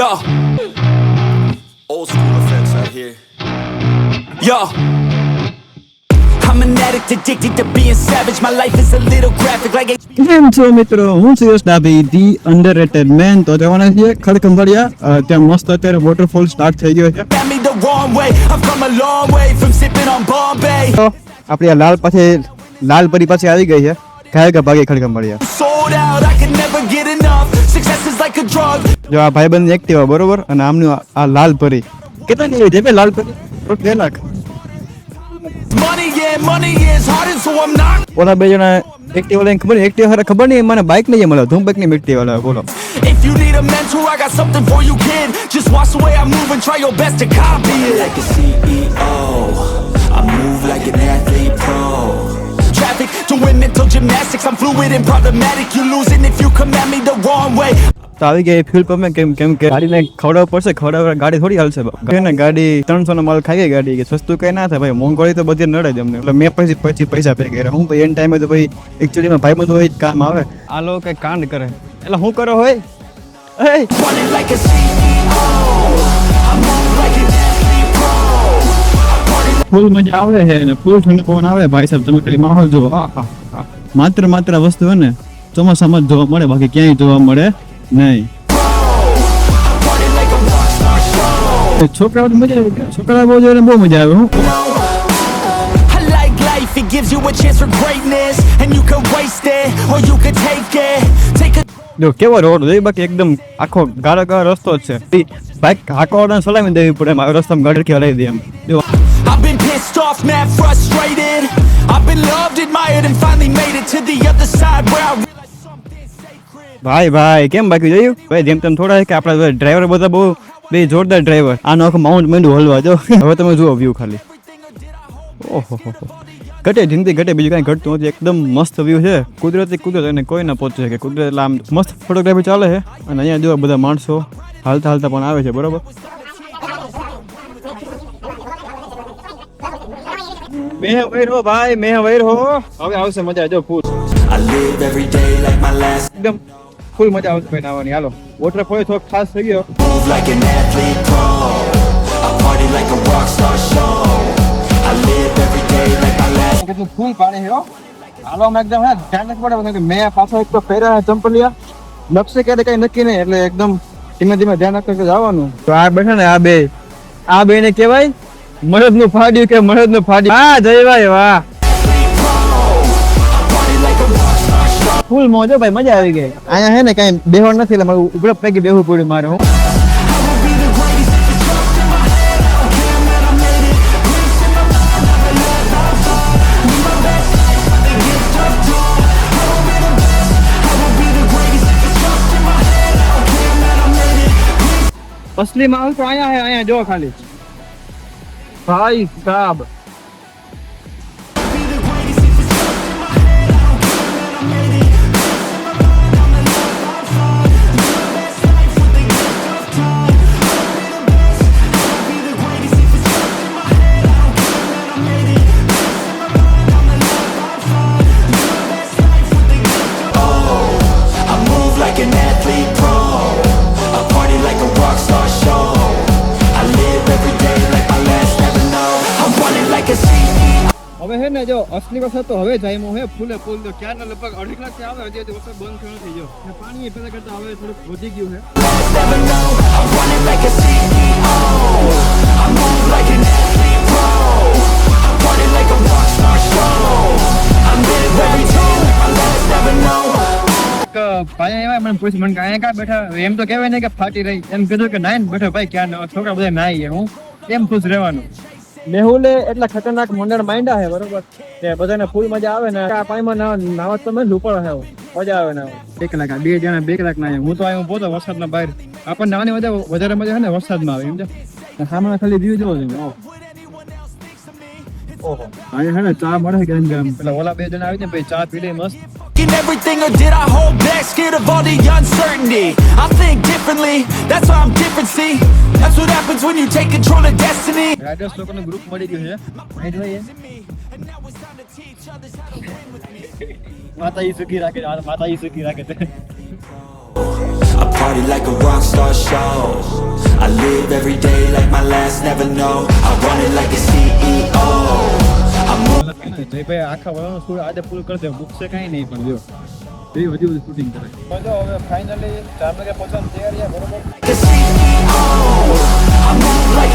Yo. Old school effects out here. Yo. I'm an addict addicted to being savage. My life is a little graphic like કેમ છો મિત્રો, હું છું યશ Dabhi, the underrated main. તો જવાના છીએ ખડખંભાળિયા. ત્યાં મસ્ત અત્યારે વોટરફોલ સ્ટાર્ટ થઈ ગયો છે. me the wrong way. I've come a long way from sipping on Bombay. તો આપણી લાલ પરી પાસે આવી ગઈ છે. ખાય ભાગે ખડખંભાળિયા. Sold out, I can never get enough. Success is like a drug. જો આ ભાઈબંધ એક્ટિવા બરોબર, અને આમનું આ લાલ પરી કેટલા ની છે? લાલ પરી 2 lakh. Money is hard and so I'm not. ઓલા બે જણા એક્ટિવા લઈને ખબર નહીં મને બાઇક નહીં મળે. ધૂમ બાઇક ની એક્ટિવા લાવે. બોલો. If you need a mentor, I got something for you, kid. Just watch the way I move and try your best to copy it. Like a CEO, I move like an athlete pro. Traffic, doing mental gymnastics. I'm fluid and problematic. You losing if you come at me the wrong way. તો આવી ગઈ fuel પંપે. કેમ કે ગાડીને ખવડાવવું પડશે. ગાડી થોડી હાલશે. ગાડી 300 નો માલ ખાઈ ગઈ ગાડી. કે સસ્તું કઈ ના થાય ભાઈ. મોંઘવારી તો બધી નડે જ અમને. એટલે મેં પછી પૈસા પે કર્યા. હું ભાઈ એન ટાઈમે તો ભાઈ એકચ્યુઅલીમાં ભાઈ બધું હોય કામ આવે. આ લોકો કઈ કાંડ કરે. એટલે હું કરો હોય Running like a CEO, I move like an athlete pro. ફૂલ મજા આવે છે ને ફૂલ ઠંડો પવન આવે. ભાઈ સાહેબ તમે ખાલી માહોલ જુઓ. માત્ર વસ્તુ હે ને ચોમાસામાં જ જોવા મળે, બાકી ક્યાંય જોવા મળે નહીં. છોકરાઓ મજા આવે. છોકરા બહુ જોઈને બહુ મજા આવે. I like life, it gives you a chance for greatness, and you can waste it or you can take it. Take a જો કેવો રોડ છે, બાકી એકદમ આખો ગાળો રસ્તો જ છે. બાઈક હાંકવાને સલામી દેવી પડે. મારો રસ્તામાં ગાડી કે હલાવી દે એમ. જો I've been pissed off, mad frustrated. I've been loved, admired, and finally made it to the other side where I realized something sacred. ભાઈ કેમ બાકી જોયું ભાઈ? જેમ તેમ થોડા કે આપણા ડ્રાઈવર બધા બહુ બે જોરદાર ડ્રાઈવર. આનો આખો માઉન્ટ માંડ્યું હલવા. જો હવે તમે જુઓ વ્યૂ ખાલી. ઓહો ઘટે જિંદગી ઘટે, બીજું કાંઈ ઘટતું નથી. એકદમ મસ્ત વ્યૂ છે. કુદરત એને કોઈ ના પહોંચે કે કુદરત. એટલે આમ મસ્ત ફોટોગ્રાફી ચાલે છે. અને અહીંયા જો બધા માણસો હાલતા પણ આવે છે. બરોબર. મેં વૈરો ભાઈ, મેં વૈરો. હવે આવશે મજા. જો ફૂલ I live every day like my last. એકદમ ફૂલ મજા આવશે ભાઈ નાવાની. હાલો વોટરફોલ થોડોક ખાસ થઈ ગયો. Move like an athlete pro. I party like a rock star show. I live every day like my last. કેટલું ફૂલ પાણી છે. હાલો અમે એકદમ ધ્યાન રાખવું પડે. મેં પાછો એક તો પહેર્યા ચંપલિયા. નકશે ક્યારે કઈ નક્કી નહીં. એટલે એકદમ ધીમે ધ્યાન રાખીને જવાનું. તો આ બેઠા ને આ બે ને કહેવાય મરદ નું ફાડ્યું કે મરદ નું ફાડ્યું. હા જયભાઈ વાહ. ફૂલ મોજો ભાઈ, મજા આવી ગઈ. અહીંયા હે ને કઈ બેહવા નથી. એટલે મારું ઉભરપ પૈકી બેહવું પડ્યું મારે. હું અસલી માહોલ તો અહીંયા જો ખાલી ભાઈ સાહેબ. હવે હે ને જો અસલી વરસાદ તો હવે જાયમો હે ફૂલે ફૂલ. તો ક્યારના લગભગ 2.5 કલાકથી આવે. હજી વરસાદ બંધ થયો નથી. જો ને પાણી પેલા કરતા હવે થોડુંક વધી ગયું છે. I'm running like a CEO. I move like an athlete pro. I party like a rock star show. I live every day like my last never know. ભાઈ એવા મને પૂછ મને અહીંયા કા બેઠા. એમ તો કહેવાય ને કે ફાટી રહી. એમ કીધું કે નાઈન બેઠો ભાઈ. ક્યાં છોકરા બધા નાઈ. હું કેમ ખુશ રહેવાનું. મેહુલે એટલા ખતરનાક મંડળ માંડ્યા છે. બરોબર. તે બધાને ફૂલ મજા આવે ને. આ પાણીમાં નાવા તમે ઉપર છે. મજા આવે ને. 1 કલાક 2 જણા 2 કલાક ના. હું તો આવ્યો પોતો વરસાદના બહાર. આપણને નાવાની વધારે મજા છે ને વરસાદમાં આવે. એમ છે સામે ખાલી વ્યૂ જોવો છે. ઓહો અહીંયા હે ને ચા મળે કે ગરમ. પેલા ઓલા 2 જણા આવી ને ભાઈ ચા પી લે મસ્ત. Everything or did I hold back? Scared of all the uncertainty. I think differently. That's why I'm different. See, that's what happens when you take control of destiny. Riders લોકોનું ગ્રુપ મળી ગયું છે. રાઈડ હોય માતા ઈ સુખી રાખે. માતા ઈ સુખી રાખે. party like a rock star show. I live every day like my last, never know. I run it like a CEO. I move ભાઈ આખા વળાનો શૂટ આજે પૂરું કરી દે બુકશે કાંઈ નહીં પણ જો એ હજી બધું શૂટિંગ કરે તો હવે ફાઇનલી 4 વાગે પહોંચવાની તૈયારી બરોબર like a CEO. I move like